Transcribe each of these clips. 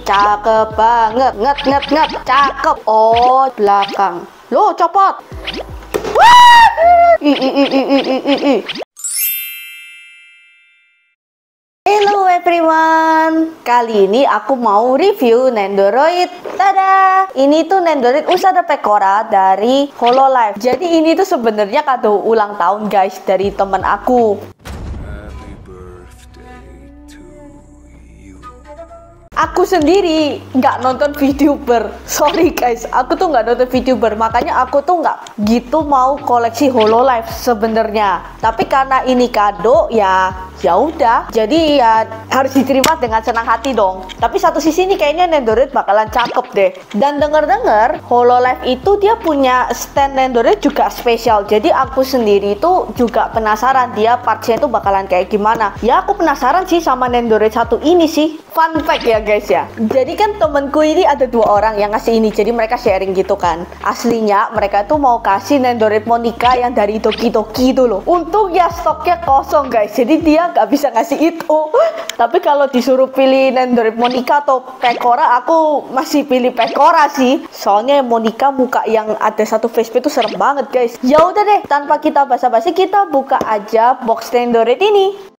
Cakep banget. Nget. Cakep. Oh, belakang. Loh, copot. Wah! Hello everyone. Kali ini aku mau review Nendoroid. Tada! Ini tuh Nendoroid Usada Pecora dari Hololive. Jadi ini tuh sebenarnya kado ulang tahun guys dari temen aku. Aku sendiri nggak nonton VTuber, sorry guys, aku tuh nggak nonton VTuber, makanya aku tuh nggak gitu mau koleksi Hololive sebenarnya. Tapi karena ini kado, ya udah, jadi ya harus diterima dengan senang hati dong. Tapi satu sisi nih kayaknya Nendoroid bakalan cakep deh. Dan denger-denger Hololive itu dia punya stand Nendoroid juga spesial. Jadi aku sendiri tuh juga penasaran dia partsnya itu bakalan kayak gimana. Ya aku penasaran sih sama Nendoroid satu ini sih. Fun fact ya guys ya. Jadi kan temenku ini ada 2 orang yang ngasih ini. Jadi mereka sharing gitu kan. Aslinya mereka tuh mau kasih Nendoroid Monica yang dari Toki itu loh. Untung ya stoknya kosong guys. Jadi dia nggak bisa ngasih itu. Tapi kalau disuruh pilih Nendoroid Monica atau Pecora, aku masih pilih Pecora sih. Soalnya Monica muka yang ada satu facepaint itu serem banget guys. Ya udah deh, tanpa kita basa-basi kita buka aja box Nendoroid ini.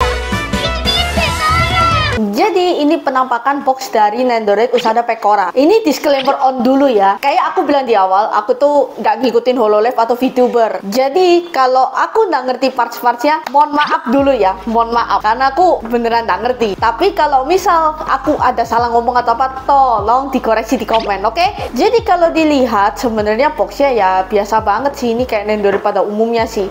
Jadi ini penampakan box dari Nendoroid Usada Pecora. Ini disclaimer on dulu ya. Kayak aku bilang di awal, aku tuh nggak ngikutin Hololive atau VTuber. Jadi kalau aku nggak ngerti parts-partsnya, mohon maaf dulu ya. Mohon maaf, karena aku beneran nggak ngerti. Tapi kalau misal aku ada salah ngomong atau apa, tolong dikoreksi di komen, oke? Jadi kalau dilihat sebenarnya boxnya ya biasa banget sih. Ini kayak Nendoroid pada umumnya sih.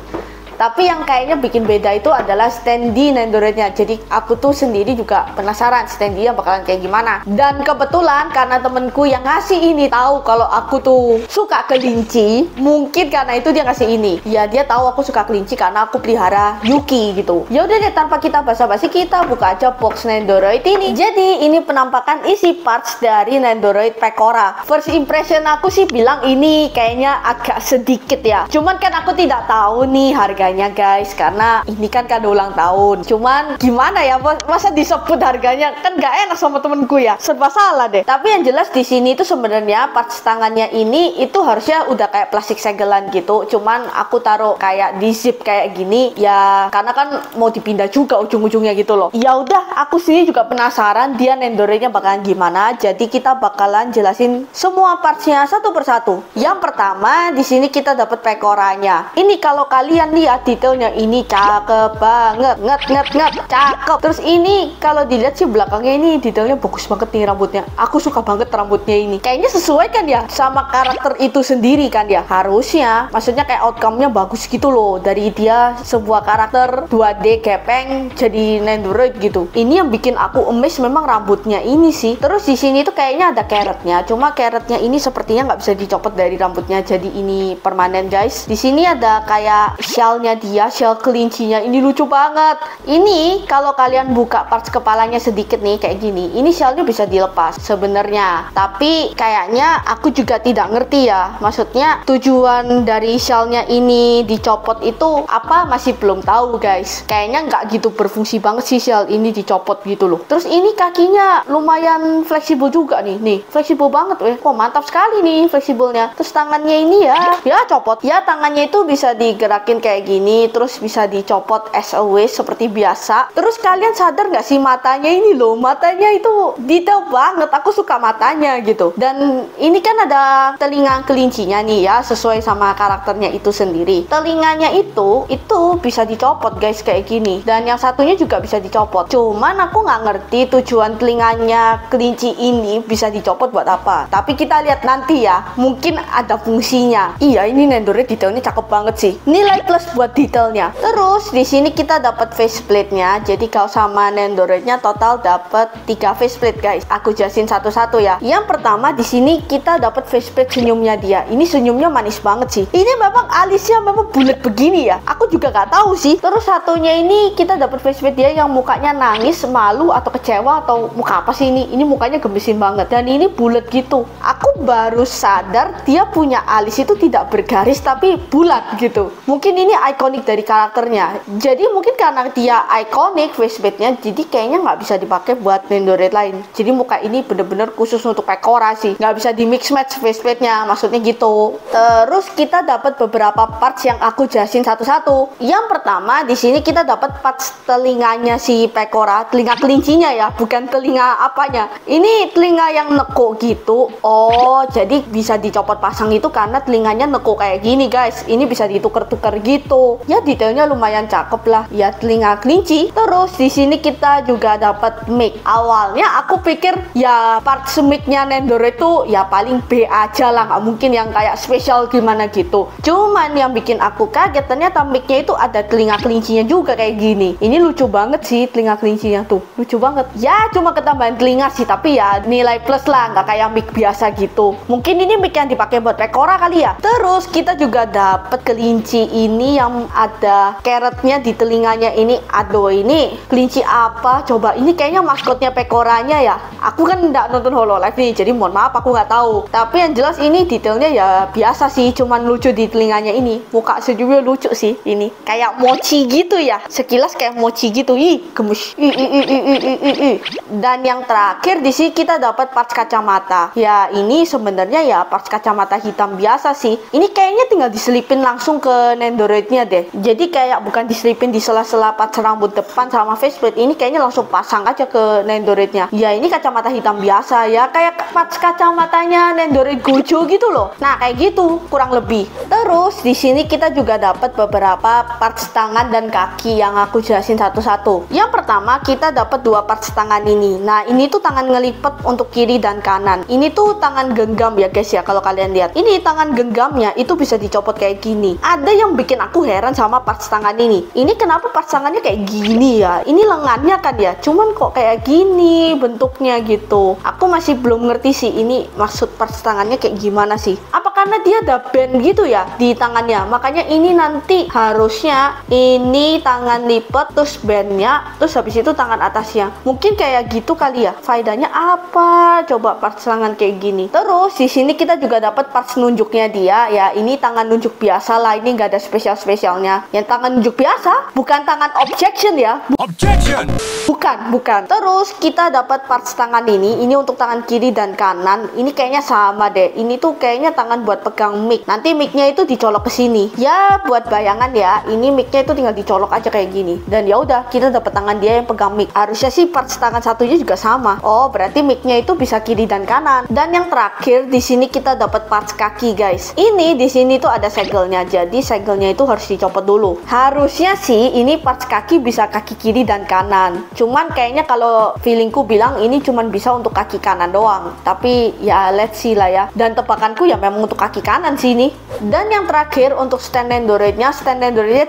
Tapi yang kayaknya bikin beda itu adalah standee Nendoroidnya. Jadi aku tuh sendiri juga penasaran standee yang bakalan kayak gimana. Dan kebetulan karena temenku yang ngasih ini tahu kalau aku tuh suka kelinci, mungkin karena itu dia ngasih ini. Ya dia tahu aku suka kelinci karena aku pelihara Yuki gitu. Ya udah deh, tanpa kita basa-basi kita buka aja box Nendoroid ini. Jadi ini penampakan isi parts dari Nendoroid Pecora. First impression aku sih bilang ini kayaknya agak sedikit ya. Cuman kan aku tidak tahu nih harga guys, karena ini kan kado ulang tahun. Cuman gimana ya, masa disebut harganya, kan gak enak sama temenku ya, serba salah deh. Tapi yang jelas di sini itu sebenarnya parts tangannya ini itu harusnya udah kayak plastik segelan gitu. Cuman aku taruh kayak di zip kayak gini ya, karena kan mau dipindah juga ujung-ujungnya gitu loh. Ya udah, aku sini juga penasaran dia Nendoroidnya bakalan gimana. Jadi kita bakalan jelasin semua partsnya satu persatu. Yang pertama di sini kita dapat Pecoranya. Ini kalau kalian lihat detailnya ini cakep banget, nget, cakep. Terus ini kalau dilihat sih belakangnya ini detailnya bagus banget nih rambutnya. Aku suka banget rambutnya ini. Kayaknya sesuai kan ya sama karakter itu sendiri kan ya. Harusnya, maksudnya kayak outcome-nya bagus gitu loh. Dari dia sebuah karakter 2D gepeng jadi Nendoroid gitu. Ini yang bikin aku amazed memang rambutnya ini sih. Terus di sini tuh kayaknya ada carrotnya. Cuma carrotnya ini sepertinya nggak bisa dicopot dari rambutnya. Jadi ini permanen guys. Di sini ada kayak shell dia, shell kelincinya ini lucu banget. Ini kalau kalian buka parts kepalanya sedikit nih kayak gini, ini shellnya bisa dilepas sebenarnya. Tapi kayaknya aku juga tidak ngerti ya, maksudnya tujuan dari shellnya ini dicopot itu apa, masih belum tahu guys. Kayaknya nggak gitu berfungsi banget sih shell ini dicopot gitu loh. Terus ini kakinya lumayan fleksibel juga nih fleksibel banget weh. Kok mantap sekali nih fleksibelnya. Terus tangannya ini ya copot ya, tangannya itu bisa digerakin kayak gini, terus bisa dicopot as always seperti biasa. Terus kalian sadar nggak sih matanya ini loh, matanya itu detail banget, aku suka matanya gitu. Dan ini kan ada telinga kelincinya nih ya, sesuai sama karakternya itu sendiri. Telinganya itu bisa dicopot guys kayak gini, dan yang satunya juga bisa dicopot. Cuman aku nggak ngerti tujuan telinganya kelinci ini bisa dicopot buat apa. Tapi kita lihat nanti ya, mungkin ada fungsinya. Iya, ini Nendoroid detailnya cakep banget sih. Nilai plus buat detailnya. Terus di sini kita dapat faceplate-nya. Jadi kalau sama Nendoroidnya total dapat 3 faceplate guys. Aku jelasin satu-satu ya. Yang pertama di sini kita dapat faceplate senyumnya dia. Ini senyumnya manis banget sih. Ini memang alisnya memang bulat begini ya. Aku juga gak tahu sih. Terus satunya ini kita dapat faceplate dia yang mukanya nangis, malu atau kecewa atau muka apa sih ini? Ini mukanya gemesin banget. Dan ini bulat gitu. Aku baru sadar dia punya alis itu tidak bergaris tapi bulat gitu. Mungkin ini ikonik dari karakternya. Jadi mungkin karena dia ikonik facepadenya, jadi kayaknya nggak bisa dipakai buat Nendoroid lain. Jadi muka ini bener-bener khusus untuk Pekora sih, nggak bisa di mix match facepadenya, maksudnya gitu. Terus kita dapat beberapa parts yang aku jelasin satu-satu. Yang pertama di sini kita dapat parts telinganya si Pekora, telinga kelincinya ya, bukan telinga apanya. Ini telinga yang nekuk gitu. Oh, jadi bisa dicopot pasang itu karena telinganya nekuk kayak gini guys. Ini bisa dituker-tuker gitu. Ya detailnya lumayan cakep lah. Ya telinga kelinci. Terus di sini kita juga dapat mic. Awalnya aku pikir ya part mic-nya Nendoroid itu ya paling B aja lah, nggak mungkin yang kayak spesial gimana gitu. Cuman yang bikin aku kaget ternyata mic-nya itu ada telinga kelincinya juga kayak gini. Ini lucu banget sih telinga kelincinya tuh. Lucu banget. Ya cuma ketambahan telinga sih, tapi ya nilai plus lah, nggak kayak mic biasa gitu. Mungkin ini mic yang dipakai buat Pekora kali ya. Terus kita juga dapat kelinci ini yang ada carrotnya di telinganya ini. Aduh, ini kelinci apa? Coba, ini kayaknya maskotnya Pekoranya ya. Aku kan nggak nonton Hololive nih, jadi mohon maaf aku nggak tahu. Tapi yang jelas ini detailnya ya biasa sih, cuman lucu di telinganya ini. Muka sejujurnya lucu sih ini. Kayak mochi gitu ya. Sekilas kayak mochi gitu. Ih, gemes. Dan yang terakhir di sini kita dapat parts kacamata. Ya ini sebenarnya ya parts kacamata hitam biasa sih. Ini kayaknya tinggal diselipin langsung ke Nendoroidnya deh. Jadi kayak bukan diselipin di sela-sela parts rambut depan sama faceplate. Ini kayaknya langsung pasang aja ke Nendoroidnya. Ya ini kacamata hitam biasa ya, kayak parts kacamatanya Nendoroid Gojo gitu loh. Nah kayak gitu kurang lebih. Terus di sini kita juga dapat beberapa parts tangan dan kaki yang aku jelasin satu-satu. Yang pertama kita dapat dua parts tangan ini. Nah ini tuh tangan ngelipet untuk kiri dan kanan. Ini tuh tangan genggam ya guys ya, kalau kalian lihat. Ini tangan genggamnya itu bisa dicopot kayak gini. Ada yang bikin aku heran sama parts tangan ini. Ini kenapa parts tangannya kayak gini ya? Ini lengannya kan ya, cuman kok kayak gini bentuknya gitu. Aku masih belum ngerti sih ini maksud parts tangannya kayak gimana sih. Apa karena dia ada band gitu ya di tangannya? Makanya ini nanti harusnya ini tangan lipat terus bandnya, terus habis itu tangan atasnya. Mungkin kayak gitu kali ya. Faedahnya apa? Coba parts tangan kayak gini. Terus di sini kita juga dapat parts nunjuknya dia ya. Ini tangan nunjuk biasa lah. Ini nggak ada spesialnya. Yang tangan nunjuk biasa, bukan tangan objection ya. Objection. Bukan. Terus kita dapat parts tangan ini. Ini untuk tangan kiri dan kanan. Ini kayaknya sama deh. Ini tuh kayaknya tangan buat pegang mic. Nanti mic-nya itu dicolok ke sini. Ya buat bayangan ya. Ini mic-nya itu tinggal dicolok aja kayak gini. Dan ya udah, kita dapat tangan dia yang pegang mic. Harusnya sih parts tangan satunya juga sama. Oh, berarti mic-nya itu bisa kiri dan kanan. Dan yang terakhir di sini kita dapat parts kaki guys. Ini di sini tuh ada segelnya. Jadi segelnya itu harus dicopot dulu. Harusnya sih ini parts kaki bisa kaki kiri dan kanan. Cuman kayaknya kalau feelingku bilang ini cuman bisa untuk kaki kanan doang. Tapi ya let's see lah ya. Dan tebakanku ya memang untuk kaki kanan sih ini. Dan yang terakhir untuk stand Nendoroidnya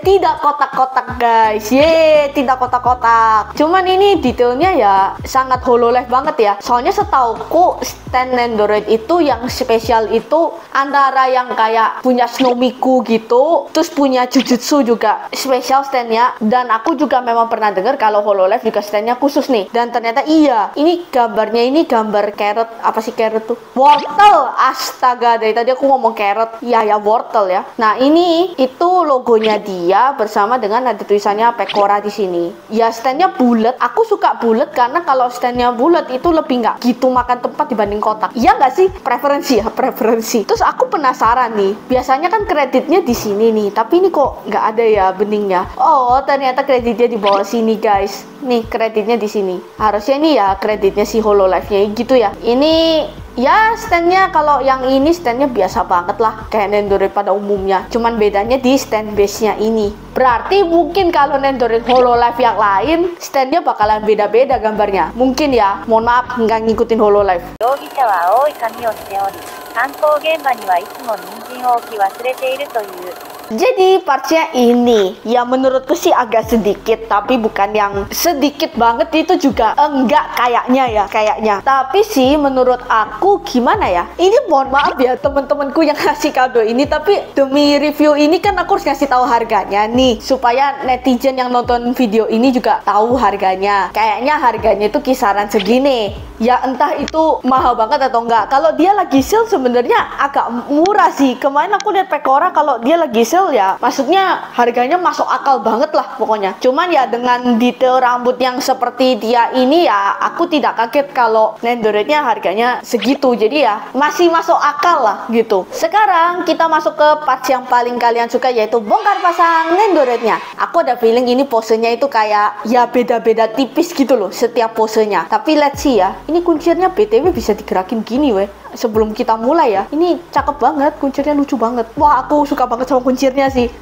tidak kotak-kotak guys. Yeay, tidak kotak-kotak. Cuman ini detailnya ya sangat Hololive banget ya. Soalnya setauku stand Nendoroid itu yang spesial itu antara yang kayak punya Snomiku gitu, terus punya Jujutsu juga spesial standnya. Dan aku juga memang pernah dengar kalau Hololive juga standnya khusus nih. Dan ternyata iya, ini gambarnya ini gambar carrot. Apa sih carrot tuh? Wortel. Astaga, dari tadi aku ngomong carrot. Ya wortel ya. Nah ini itu logonya dia bersama dengan ada tulisannya Pekora di sini. Ya standnya bulat. Aku suka bulat karena kalau standnya bulat itu lebih nggak gitu makan tempat dibanding kotak. Iya nggak sih? Preferensi ya, preferensi. Terus aku penasaran nih. Biasanya kan kreditnya di sini nih, tapi ini kok nggak ada ya beningnya. Oh ternyata kreditnya di bawah sini guys. Nih kreditnya di sini. Harusnya ini ya kreditnya si Hololive-nya gitu ya. Ini ya standnya kalau yang ini standnya biasa banget lah kayak Nendoroid pada umumnya, cuman bedanya di stand base-nya ini. Berarti mungkin kalau Nendoroid Hololive yang lain standnya bakalan beda-beda gambarnya. Mungkin ya, mohon maaf nggak ngikutin Hololive. Jadi partsnya ini ya menurutku sih agak sedikit, tapi bukan yang sedikit banget itu juga enggak kayaknya. Tapi sih menurut aku gimana ya, ini mohon maaf ya temen-temenku yang ngasih kado ini, tapi demi review ini kan aku harus ngasih tahu harganya nih supaya netizen yang nonton video ini juga tahu harganya. Kayaknya harganya itu kisaran segini. Ya entah itu mahal banget atau enggak. Kalau dia lagi sale sebenarnya agak murah sih. Kemarin aku lihat Pekora kalau dia lagi sale Hazel ya, maksudnya harganya masuk akal banget lah pokoknya. Cuman ya dengan detail rambut yang seperti dia ini ya, aku tidak kaget kalau Nendoroidnya harganya segitu. Jadi ya masih masuk akal lah gitu. Sekarang kita masuk ke part yang paling kalian suka, yaitu bongkar pasang Nendoroidnya. Aku ada feeling ini posenya itu kayak ya beda-beda tipis gitu loh setiap posenya. Tapi let's see ya. Ini kuncirnya BTW bisa digerakin gini weh. Sebelum kita mulai ya, ini cakep banget, kuncirnya lucu banget. Wah, aku suka banget sama kuncirnya sih.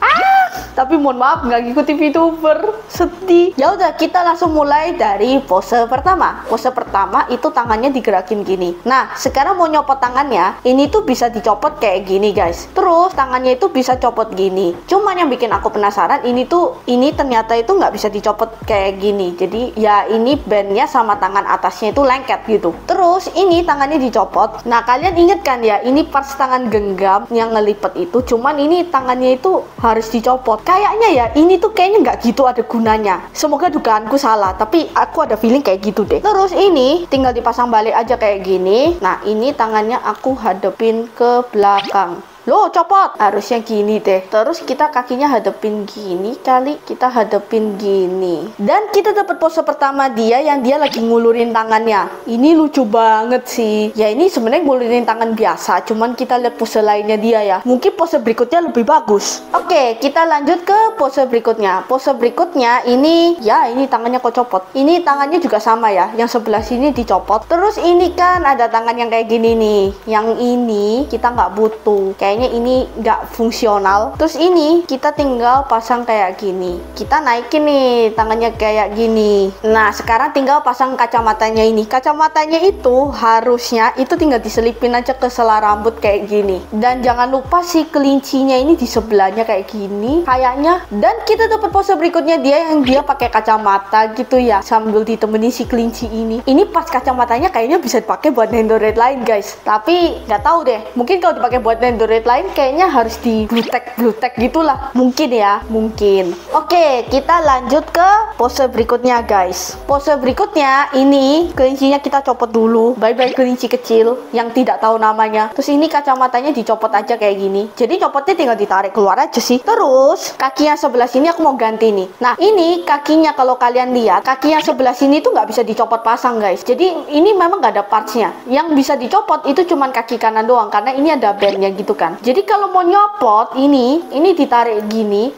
Tapi mohon maaf nggak ngikutin VTuber, sedih. Ya udah, kita langsung mulai dari pose pertama. Pose pertama itu tangannya digerakin gini. Nah, sekarang mau nyopot tangannya, ini tuh bisa dicopot kayak gini guys. Terus tangannya itu bisa copot gini. Cuman yang bikin aku penasaran, ini ternyata itu nggak bisa dicopot kayak gini. Jadi ya ini bandnya sama tangan atasnya itu lengket gitu. Terus ini tangannya dicopot. Nah, kalian inget kan ya, ini pas tangan genggam yang ngelipet itu. Cuman ini tangannya itu harus dicopot. Kayaknya ya, ini tuh kayaknya nggak gitu ada gunanya. Semoga dugaanku salah, tapi aku ada feeling kayak gitu deh. Terus ini tinggal dipasang balik aja kayak gini. Nah, ini tangannya aku hadepin ke belakang. Loh, copot. Harusnya gini deh. Terus kita kakinya hadepin gini kali. Kita hadepin gini. Dan kita dapat pose pertama dia yang dia lagi ngulurin tangannya. Ini lucu banget sih. Ya ini sebenarnya ngulurin tangan biasa. Cuman kita lihat pose lainnya dia ya. Mungkin pose berikutnya lebih bagus. Oke, kita lanjut ke pose berikutnya. Pose berikutnya ini, ya ini tangannya kok copot. Ini tangannya juga sama ya. Yang sebelah sini dicopot. Terus ini kan ada tangan yang kayak gini nih. Yang ini kita nggak butuh. Kayaknya ini nggak fungsional. Terus ini kita tinggal pasang kayak gini. Kita naikin nih tangannya kayak gini. Nah, sekarang tinggal pasang kacamatanya ini. Kacamatanya itu harusnya itu tinggal diselipin aja ke sela rambut kayak gini. Dan jangan lupa si kelincinya ini di sebelahnya kayak gini kayaknya. Dan kita dapat pose berikutnya dia yang dia pakai kacamata gitu ya, sambil ditemani si kelinci ini. Ini pas kacamatanya kayaknya bisa dipakai buat Nendoroid lain guys. Tapi nggak tahu deh. Mungkin kalau dipakai buat Nendoroid lain kayaknya harus di blutek gitulah. Mungkin ya, mungkin. Oke, kita lanjut ke pose berikutnya guys. Pose berikutnya ini kelincinya kita copot dulu. Bye-bye kelinci kecil yang tidak tahu namanya. Terus ini kacamatanya dicopot aja kayak gini. Jadi copotnya tinggal ditarik keluar aja sih. Terus kaki yang sebelah sini aku mau ganti nih. Nah, ini kakinya kalau kalian lihat, kaki yang sebelah sini tuh nggak bisa dicopot pasang guys. Jadi ini memang nggak ada partsnya. Yang bisa dicopot itu cuman kaki kanan doang karena ini ada bandnya gitu kan. Jadi kalau mau nyopot ini ditarik gini.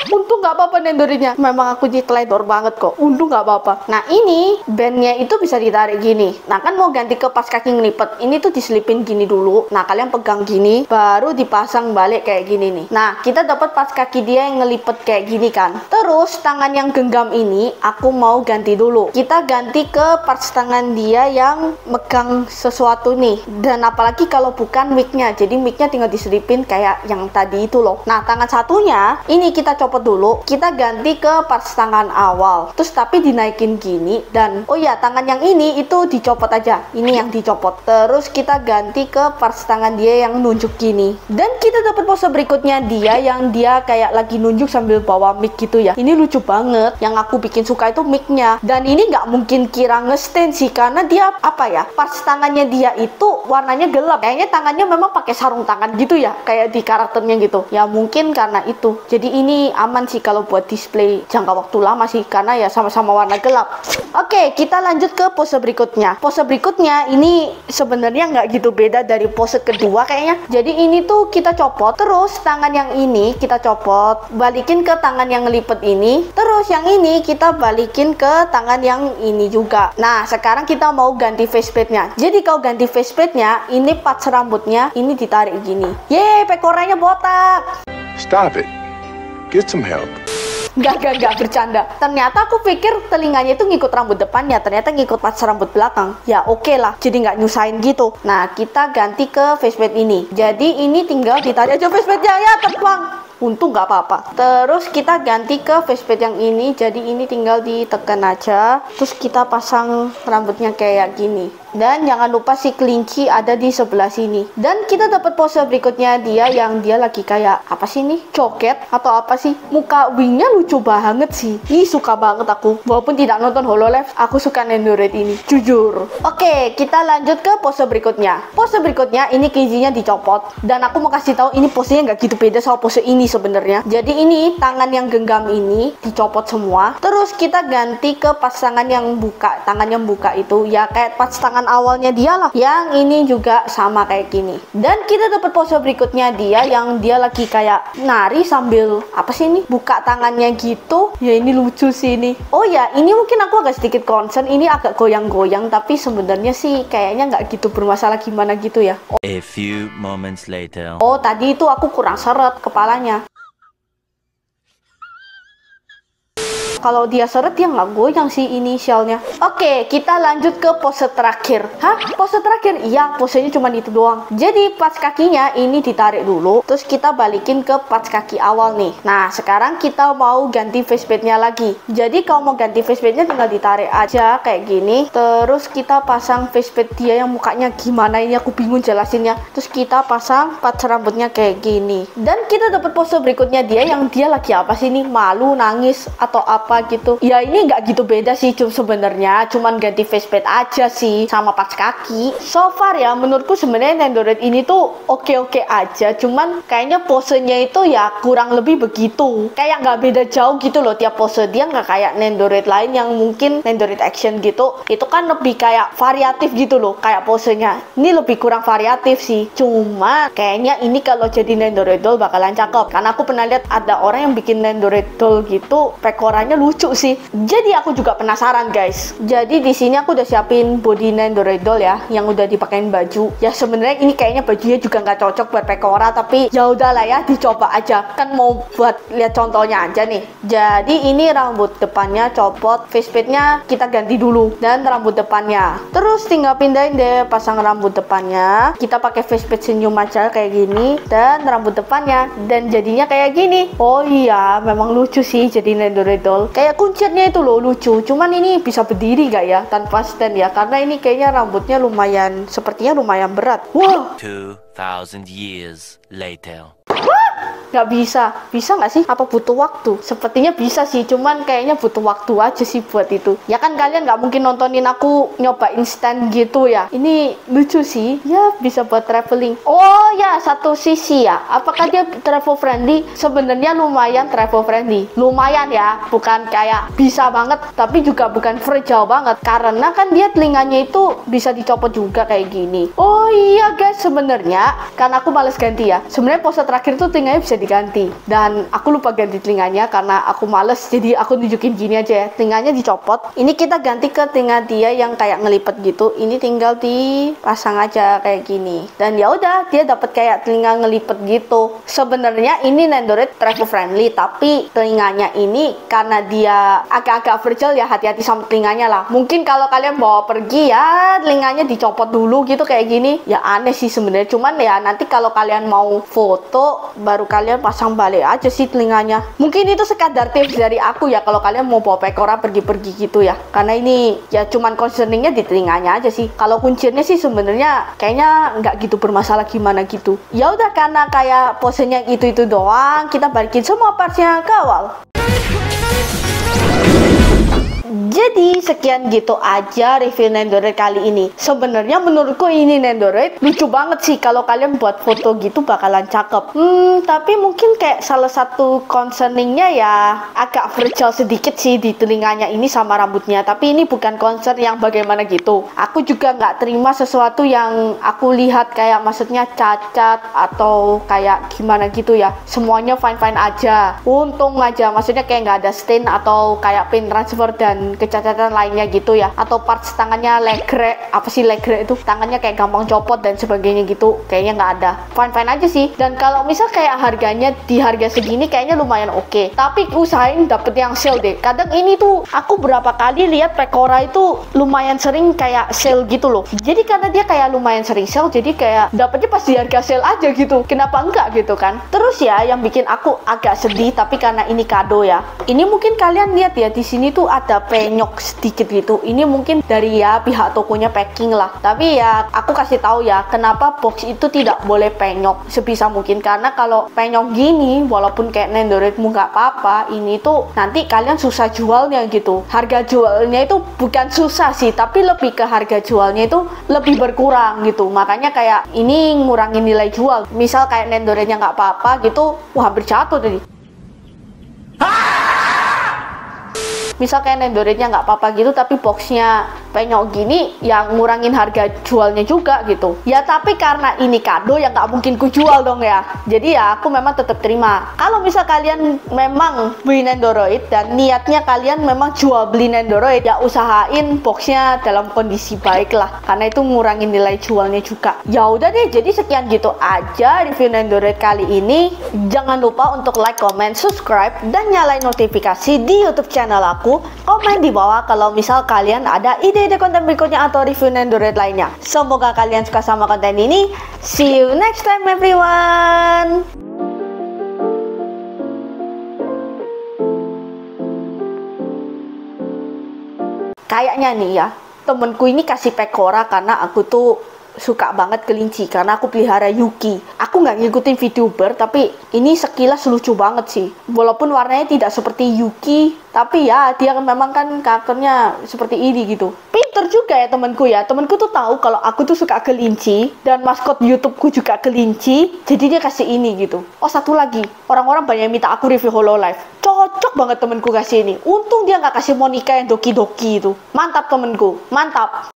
Untung nggak apa-apa Nendoroidnya. Memang aku teledor banget kok. Untung nggak apa-apa. Nah, ini bandnya itu bisa ditarik gini. Nah, kan mau ganti ke pas kaki ngelipet. Ini tuh diselipin gini dulu. Nah, kalian pegang gini, baru dipasang balik kayak gini nih. Nah, kita dapat pas kaki dia yang ngelipet kayak gini kan. Terus tangan yang genggam ini aku mau ganti dulu. Kita ganti ke parts tangan dia yang megang sesuatu nih. Dan apalagi kalau bukan mic-nya. Jadi mic-nya tinggal diselipin kayak yang tadi itu loh. Nah, tangan satunya ini kita copot dulu, kita ganti ke parts tangan awal, terus tapi dinaikin gini. Dan oh ya, tangan yang ini itu dicopot aja, ini yang dicopot. Terus kita ganti ke parts tangan dia yang nunjuk gini. Dan kita dapat pose berikutnya dia yang dia kayak lagi nunjuk sambil bawa mic gitu ya. Ini lucu banget. Yang aku bikin suka itu mic-nya. Dan ini nggak mungkin kira nge-stand sih, karena dia apa ya, parts tangannya dia itu warnanya gelap. Kayaknya tangannya memang pakai sarung tangan gitu ya, kayak di karakternya gitu. Ya mungkin karena itu. Jadi ini aman sih kalau buat display jangka waktu lama sih, karena ya sama-sama warna gelap. Oke, kita lanjut ke pose berikutnya. Pose berikutnya ini sebenarnya nggak gitu beda dari pose kedua kayaknya. Jadi ini tuh kita copot, terus tangan yang ini kita copot, balikin ke tangan yang ngelipet ini, terus yang ini kita balikin ke tangan yang ini juga. Nah, sekarang kita mau ganti faceplate-nya. Jadi kalau ganti faceplate-nya, ini parts rambutnya ini ditarik gini. Yeay, pekoranya botak. Stop it. Get some help. Gak bercanda. Ternyata aku pikir telinganya itu ngikut rambut depannya, ternyata ngikut parts rambut belakang. Ya oke lah, jadi nggak nyusahin gitu. Nah, kita ganti ke faceplate ini. Jadi ini tinggal ditarik aja faceplate-nya, ya terbang. Untung nggak apa-apa. Terus kita ganti ke faceplate yang ini. Jadi ini tinggal ditekan aja. Terus kita pasang rambutnya kayak gini. Dan jangan lupa si kelinci ada di sebelah sini. Dan kita dapat pose berikutnya dia yang dia lagi kayak apa sih nih? Coket atau apa sih? Muka wingnya lucu banget sih. Ih, suka banget aku. Walaupun tidak nonton Hololive, aku suka Nendoroid ini. Jujur. Oke, kita lanjut ke pose berikutnya. Pose berikutnya ini giginya dicopot. Dan aku mau kasih tahu ini posenya nggak gitu beda sama pose ini sebenarnya. Jadi ini tangan yang genggam ini dicopot semua. Terus kita ganti ke pasangan yang buka. Tangan yang buka itu ya kayak pas tangan awalnya dia lah. Yang ini juga sama kayak gini. Dan kita dapat pose berikutnya dia yang dia lagi kayak nari sambil apa sih ini? Buka tangannya gitu. Ya ini lucu sih ini. Oh ya, ini mungkin aku agak sedikit concern. Ini agak goyang-goyang tapi sebenarnya sih kayaknya nggak gitu bermasalah gimana gitu ya. A few moments later. Oh, tadi itu aku kurang seret kepalanya. Kalau dia seret dia nggak goyang sih inisialnya. Oke, kita lanjut ke pose terakhir. Hah? Pose terakhir? Iya, posenya cuma itu doang. Jadi pas kakinya ini ditarik dulu, terus kita balikin ke pas kaki awal nih. Nah, sekarang kita mau ganti facepaintnya lagi. Jadi kalau mau ganti facepaintnya tinggal ditarik aja kayak gini. Terus kita pasang facepaint dia yang mukanya gimana ini aku bingung jelasinnya. Terus kita pasang patch rambutnya kayak gini. Dan kita dapat pose berikutnya dia yang dia lagi apa sih nih? Malu, nangis atau apa gitu. Ya ini nggak gitu beda sih sebenarnya, cuman ganti facepaint aja sih sama pas kaki. So far ya menurutku sebenarnya Nendoroid ini tuh oke-oke aja, cuman kayaknya posenya itu ya kurang lebih begitu. Kayak nggak beda jauh gitu loh tiap pose dia, nggak kayak Nendoroid lain yang mungkin Nendoroid action gitu. Itu kan lebih kayak variatif gitu loh kayak posenya. Ini lebih kurang variatif sih. Cuma kayaknya ini kalau jadi Nendoroid doll bakalan cakep. Karena aku pernah lihat ada orang yang bikin Nendoroid doll gitu, pekoranya lucu sih. Jadi aku juga penasaran guys. Jadi di sini aku udah siapin body Nendoroid doll ya, yang udah dipakein baju. Ya sebenarnya ini kayaknya bajunya juga nggak cocok buat Pekora, tapi ya udahlah ya, dicoba aja. Kan mau buat lihat contohnya aja nih. Jadi ini rambut depannya copot, facepaintnya kita ganti dulu dan rambut depannya. Terus tinggal pindahin deh pasang rambut depannya. Kita pakai facepaint senyum aja kayak gini dan rambut depannya dan jadinya kayak gini. Oh iya, memang lucu sih jadi Nendoroid doll. Kayak kuncirnya itu loh lucu, cuman ini bisa berdiri gak ya tanpa stand ya, karena ini kayaknya rambutnya lumayan, sepertinya lumayan berat. Wow, 2000 years later. nggak bisa nggak sih? Apa butuh waktu? Sepertinya bisa sih, cuman kayaknya butuh waktu aja sih buat itu. Ya kan kalian nggak mungkin nontonin aku nyoba instan gitu ya. Ini lucu sih, ya bisa buat traveling. Oh ya, satu sisi ya, apakah dia travel friendly? Sebenarnya lumayan travel friendly, lumayan ya, bukan kayak bisa banget, tapi juga bukan fragile banget, karena kan dia telinganya itu bisa dicopot juga kayak gini. Oh iya guys, sebenarnya kan aku males ganti ya. Sebenarnya pose terakhir tuh telinganya bisa diganti dan aku lupa ganti telinganya karena aku males, jadi aku nunjukin gini aja ya, telinganya dicopot. Ini kita ganti ke telinga dia yang kayak ngelipet gitu, ini tinggal dipasang aja kayak gini dan ya udah dia dapat kayak telinga ngelipet gitu. Sebenarnya ini Nendoroid travel friendly, tapi telinganya ini karena dia agak-agak fragile ya, hati-hati sama telinganya lah. Mungkin kalau kalian bawa pergi ya telinganya dicopot dulu gitu kayak gini, ya aneh sih sebenarnya. Cuman ya nanti kalau kalian mau foto baru kalian pasang balik aja sih telinganya. Mungkin itu sekadar tips dari aku ya kalau kalian mau bawa Pekora pergi-pergi gitu ya, karena ini ya cuman concerningnya di telinganya aja sih. Kalau kuncirnya sih sebenarnya kayaknya nggak gitu bermasalah gimana gitu. Ya udah, karena kayak posenya itu doang, kita balikin semua partsnya ke awal. Jadi sekian gitu aja review Nendoroid kali ini. Sebenarnya menurutku ini Nendoroid lucu banget sih, kalau kalian buat foto gitu bakalan cakep. Tapi mungkin kayak salah satu concerningnya ya agak fragile sedikit sih di telinganya ini sama rambutnya. Tapi ini bukan concern yang bagaimana gitu. Aku juga nggak terima sesuatu yang aku lihat kayak maksudnya cacat atau kayak gimana gitu ya. Semuanya fine-fine aja. Untung aja, maksudnya kayak nggak ada stain atau kayak pin transfer dan kecacatan lainnya gitu ya, atau parts tangannya legre, apa sih legre itu, tangannya kayak gampang copot dan sebagainya gitu, kayaknya nggak ada, fine aja sih. Dan kalau misal kayak harganya di harga segini kayaknya lumayan oke, tapi usahain dapet yang sale deh. Kadang ini tuh aku berapa kali lihat Pekora itu lumayan sering kayak sale gitu loh, jadi karena dia kayak lumayan sering sale, jadi kayak dapetnya pas di harga sale aja gitu, kenapa enggak gitu kan. Terus ya yang bikin aku agak sedih, tapi karena ini kado ya, ini mungkin kalian lihat ya di sini tuh ada penyok sedikit gitu. Ini mungkin dari ya pihak tokonya packing lah. Tapi ya aku kasih tahu ya, kenapa box itu tidak boleh penyok sebisa mungkin. Karena kalau penyok gini, walaupun kayak Nendoroidmu nggak apa-apa, ini tuh nanti kalian susah jualnya gitu. Harga jualnya itu bukan susah sih, tapi lebih ke harga jualnya itu lebih berkurang gitu. Makanya kayak ini ngurangin nilai jual. Misal kayak Nendoroidnya nggak apa-apa gitu, wah hampir jatuh tadi. Misal kayak Nendoroidnya nggak apa-apa gitu, tapi boxnya penyok gini, yang ngurangin harga jualnya juga gitu. Ya tapi karena ini kado yang nggak mungkin ku jual dong ya. Jadi ya aku memang tetap terima. Kalau misal kalian memang beli Nendoroid dan niatnya kalian memang jual beli Nendoroid, ya usahain boxnya dalam kondisi baik lah. Karena itu ngurangin nilai jualnya juga. Ya udah deh, jadi sekian gitu aja review Nendoroid kali ini. Jangan lupa untuk like, comment, subscribe, dan nyalain notifikasi di YouTube channel aku. Komen di bawah kalau misal kalian ada ide-ide konten berikutnya atau review Nendoroid lainnya. Semoga kalian suka sama konten ini. See you next time everyone. Kayaknya nih ya, temenku ini kasih Pekora karena aku tuh suka banget kelinci, karena aku pelihara Yuki. Aku nggak ngikutin VTuber, tapi ini sekilas lucu banget sih. Walaupun warnanya tidak seperti Yuki, tapi ya dia memang kan karakternya seperti ini gitu. Pinter juga ya temanku ya. Temanku tuh tahu kalau aku tuh suka kelinci dan maskot YouTubeku juga kelinci, jadi dia kasih ini gitu. Oh satu lagi, orang-orang banyak minta aku review Hololive. Cocok banget temanku kasih ini. Untung dia nggak kasih Monica yang doki-doki itu. Mantap temanku, mantap.